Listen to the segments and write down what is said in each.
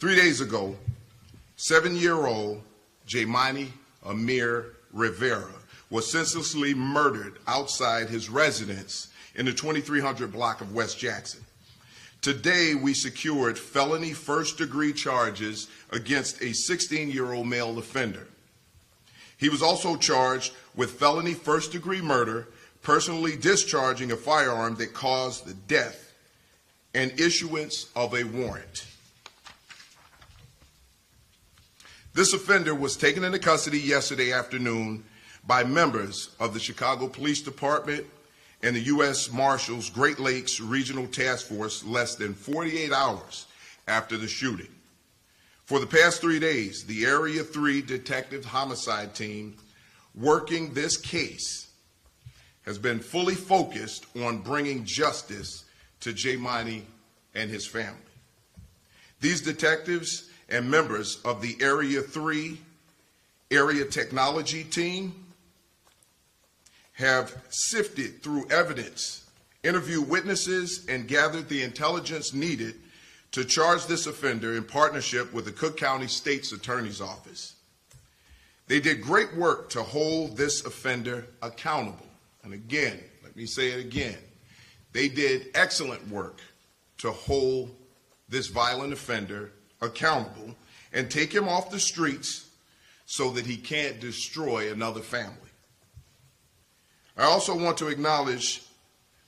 3 days ago, 7-year-old Jaimani Amir Rivera was senselessly murdered outside his residence in the 2300 block of West Jackson. Today, we secured felony first-degree charges against a 16-year-old male offender. He was also charged with felony first-degree murder, personally discharging a firearm that caused the death, and issuance of a warrant. This offender was taken into custody yesterday afternoon by members of the Chicago Police Department and the U.S. Marshals Great Lakes Regional Task Force less than 48 hours after the shooting. For the past 3 days, the Area 3 Detective Homicide Team working this case has been fully focused on bringing justice to Jaimani and his family. These detectives and members of the Area 3 Area Technology Team have sifted through evidence, interviewed witnesses, and gathered the intelligence needed to charge this offender in partnership with the Cook County State's Attorney's Office. They did great work to hold this offender accountable. And again, let me say it again, they did excellent work to hold this violent offender accountable and take him off the streets so that he can't destroy another family. I also want to acknowledge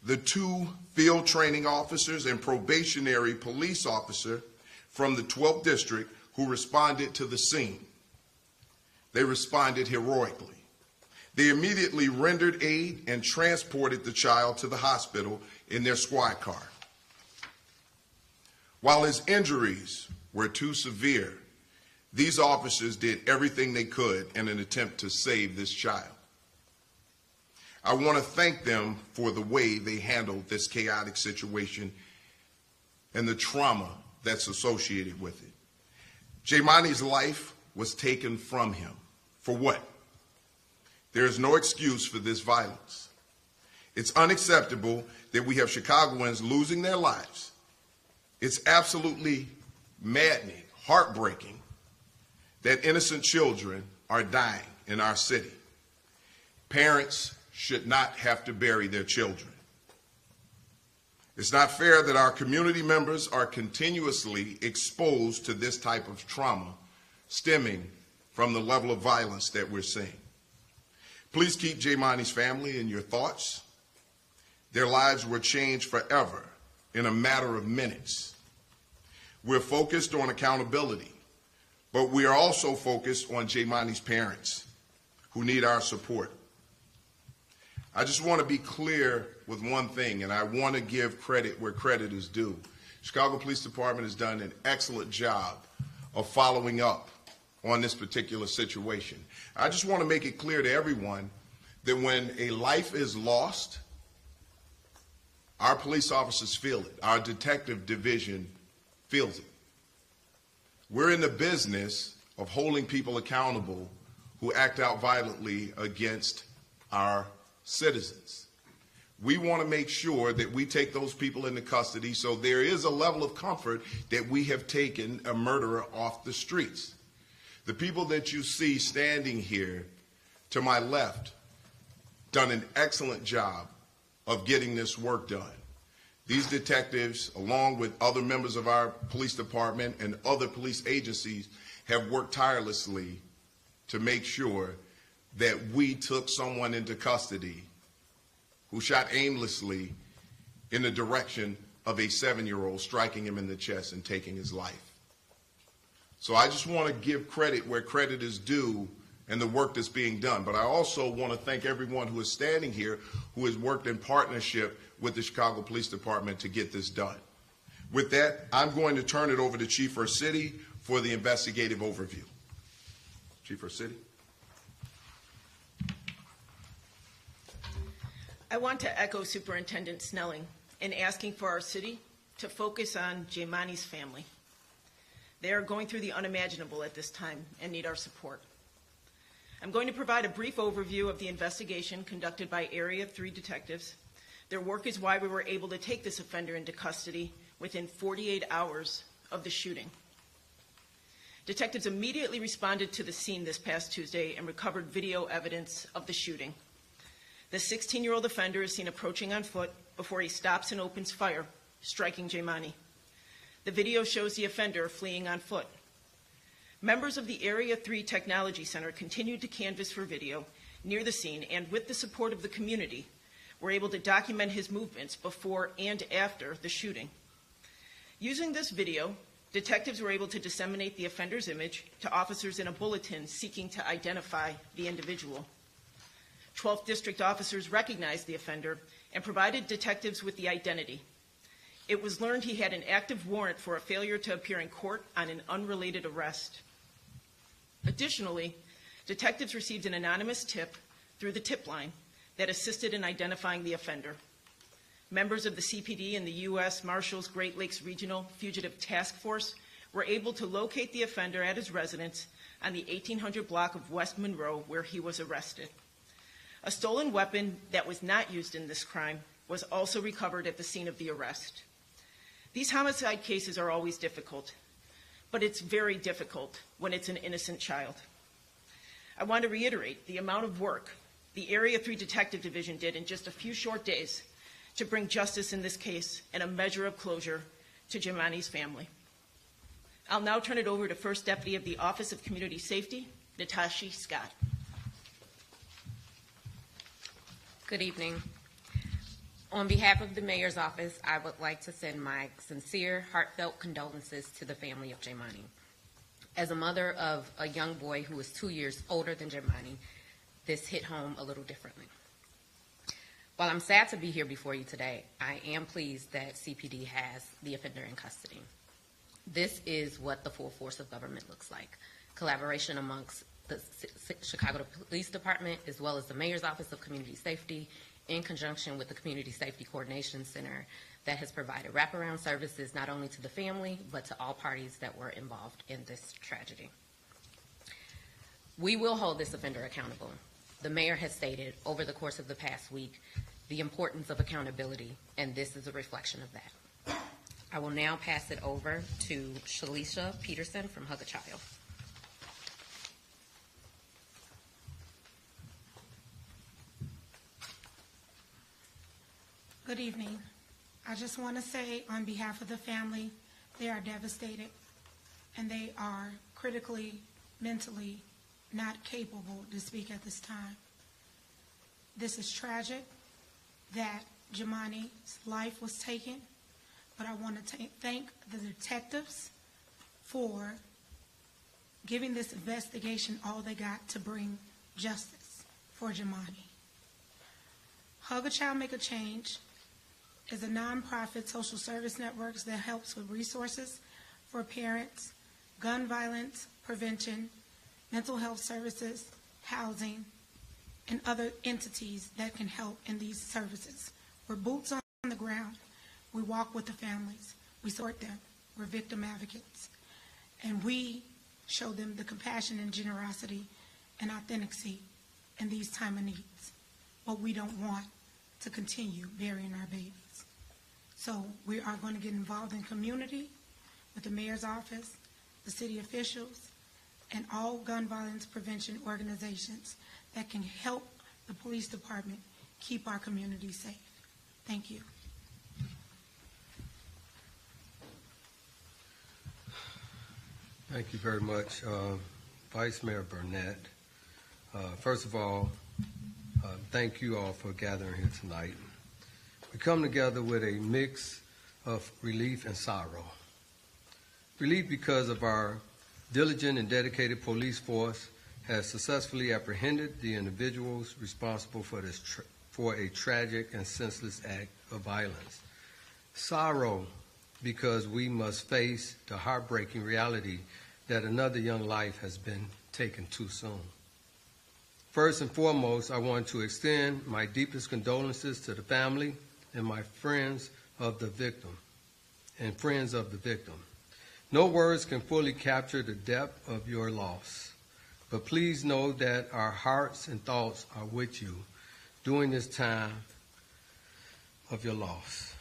the 2 field training officers and probationary police officer from the 12th District who responded to the scene. They responded heroically. They immediately rendered aid and transported the child to the hospital in their squad car. While his injuries were too severe, these officers did everything they could in an attempt to save this child. I want to thank them for the way they handled this chaotic situation and the trauma that's associated with it. Jaimani's life was taken from him. For what? There is no excuse for this violence. It's unacceptable that we have Chicagoans losing their lives. It's absolutely maddening, heartbreaking that innocent children are dying in our city. Parents should not have to bury their children. It's not fair that our community members are continuously exposed to this type of trauma stemming from the level of violence that we're seeing. Please keep Jaimani's family in your thoughts. Their lives were changed forever in a matter of minutes. We're focused on accountability, but we are also focused on Jaimani's parents who need our support. I just want to be clear with one thing, and I want to give credit where credit is due. Chicago Police Department has done an excellent job of following up on this particular situation. I just want to make it clear to everyone that when a life is lost, our police officers feel it. Our detective division feels it. We're in the business of holding people accountable who act out violently against our citizens. We want to make sure that we take those people into custody so there is a level of comfort that we have taken a murderer off the streets. The people that you see standing here to my left done an excellent job of getting this work done. These detectives, along with other members of our police department and other police agencies, have worked tirelessly to make sure that we took someone into custody who shot aimlessly in the direction of a 7-year-old, striking him in the chest and taking his life. So I just want to give credit where credit is due and the work that's being done. But I also want to thank everyone who is standing here who has worked in partnership with the Chicago Police Department to get this done. With that, I'm going to turn it over to Chief Ursitti for the investigative overview. Chief Ursitti. I want to echo Superintendent Snelling in asking for our city to focus on Jaimani's family. They are going through the unimaginable at this time and need our support. I'm going to provide a brief overview of the investigation conducted by Area 3 detectives. Their work is why we were able to take this offender into custody within 48 hours of the shooting. Detectives immediately responded to the scene this past Tuesday and recovered video evidence of the shooting. The 16-year-old offender is seen approaching on foot before he stops and opens fire, striking Jaimani. The video shows the offender fleeing on foot. Members of the Area 3 Technology Center continued to canvass for video near the scene and, with the support of the community, were able to document his movements before and after the shooting. Using this video, detectives were able to disseminate the offender's image to officers in a bulletin seeking to identify the individual. 12th District officers recognized the offender and provided detectives with the identity. It was learned he had an active warrant for a failure to appear in court on an unrelated arrest. Additionally, detectives received an anonymous tip through the tip line that assisted in identifying the offender. Members of the CPD and the U.S. Marshals Great Lakes Regional Fugitive Task Force were able to locate the offender at his residence on the 1800 block of West Monroe, where he was arrested. A stolen weapon that was not used in this crime was also recovered at the scene of the arrest. These homicide cases are always difficult, but it's very difficult when it's an innocent child. I want to reiterate the amount of work the Area 3 Detective Division did in just a few short days to bring justice in this case and a measure of closure to Jaimani's family. I'll now turn it over to First Deputy of the Office of Community Safety, Natasha Scott. Good evening. On behalf of the Mayor's Office, I would like to send my sincere, heartfelt condolences to the family of Jaimani. As a mother of a young boy who is 2 years older than Jaimani, this hit home a little differently. While I'm sad to be here before you today, I am pleased that CPD has the offender in custody. This is what the full force of government looks like. Collaboration amongst the Chicago Police Department, as well as the Mayor's Office of Community Safety, in conjunction with the Community Safety Coordination Center, that has provided wraparound services not only to the family, but to all parties that were involved in this tragedy. We will hold this offender accountable. The mayor has stated over the course of the past week the importance of accountability, and this is a reflection of that. I will now pass it over to Shalisha Peterson from Hug a Child. Good evening. I just want to say on behalf of the family, they are devastated and they are critically, mentally not capable to speak at this time. This is tragic that Jaimani's life was taken, but I want to thank the detectives for giving this investigation all they got to bring justice for Jaimani. Hug a Child, Make a Change is a nonprofit social service network that helps with resources for parents, gun violence prevention, mental health services, housing, and other entities that can help in these services. We're boots on the ground. We walk with the families. We support them. We're victim advocates. And we show them the compassion and generosity and authenticity in these time of needs. But we don't want to continue burying our babies. So we are going to get involved in community with the mayor's office, the city officials, and all gun violence prevention organizations that can help the police department keep our community safe. Thank you. Thank you very much, Vice Mayor Burnett. First of all, thank you all for gathering here tonight. We come together with a mix of relief and sorrow. Relief because of our diligent and dedicated police force has successfully apprehended the individuals responsible for a tragic and senseless act of violence. Sorrow because we must face the heartbreaking reality that another young life has been taken too soon. First and foremost, I want to extend my deepest condolences to the family and my friends of the victim and friends of the victim. No words can fully capture the depth of your loss, but please know that our hearts and thoughts are with you during this time of your loss.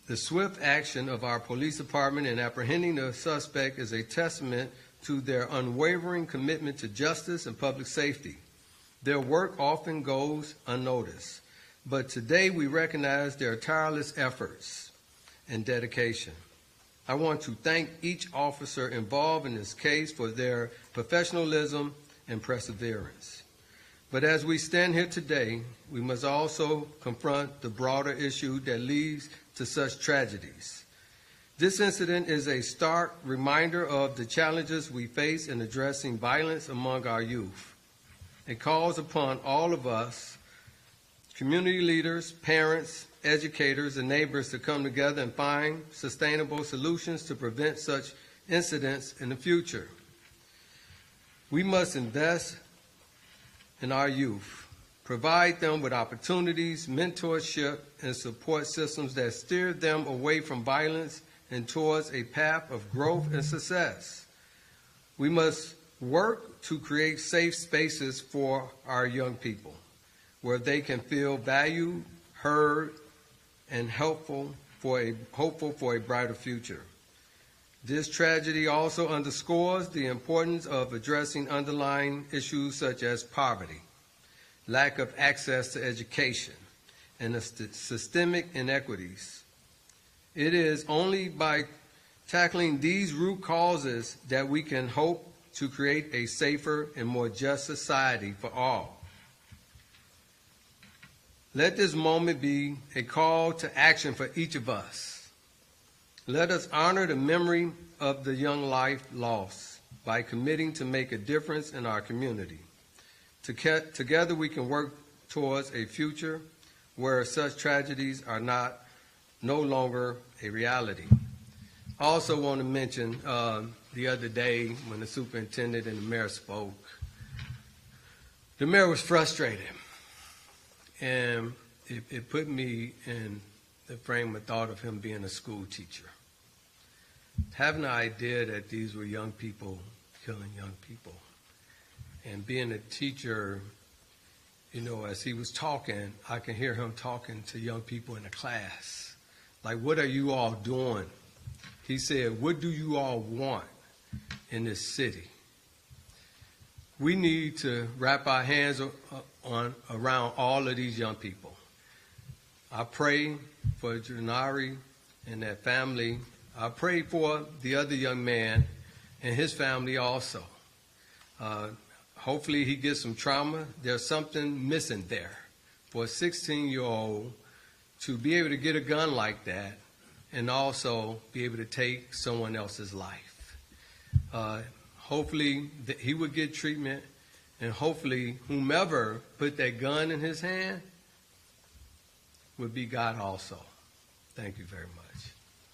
The swift action of our police department in apprehending the suspect is a testament to their unwavering commitment to justice and public safety. Their work often goes unnoticed, but today we recognize their tireless efforts and dedication. I want to thank each officer involved in this case for their professionalism and perseverance. But as we stand here today, we must also confront the broader issue that leads to such tragedies. This incident is a stark reminder of the challenges we face in addressing violence among our youth. It calls upon all of us, community leaders, parents, educators, and neighbors to come together and find sustainable solutions to prevent such incidents in the future. We must invest in our youth, provide them with opportunities, mentorship, and support systems that steer them away from violence and towards a path of growth and success. We must work to create safe spaces for our young people where they can feel valued, heard, and hopeful for a brighter future. This tragedy also underscores the importance of addressing underlying issues such as poverty, lack of access to education, and the systemic inequities. It is only by tackling these root causes that we can hope to create a safer and more just society for all. Let this moment be a call to action for each of us. Let us honor the memory of the young life lost by committing to make a difference in our community. Together we can work towards a future where such tragedies are no longer a reality. I also want to mention the other day when the superintendent and the mayor spoke, the mayor was frustrated. And it put me in the frame of thought of him being a school teacher. Having the idea that these were young people killing young people. And being a teacher, you know, as he was talking, I can hear him talking to young people in the class. Like, what are you all doing? He said, what do you all want in this city? We need to wrap our hands around all of these young people. I pray for Janari and that family. I pray for the other young man and his family also. Hopefully he gets some trauma. There's something missing there for a 16-year-old to be able to get a gun like that and also be able to take someone else's life. Hopefully he would get treatment, and hopefully whomever put that gun in his hand would be God also. Thank you very much.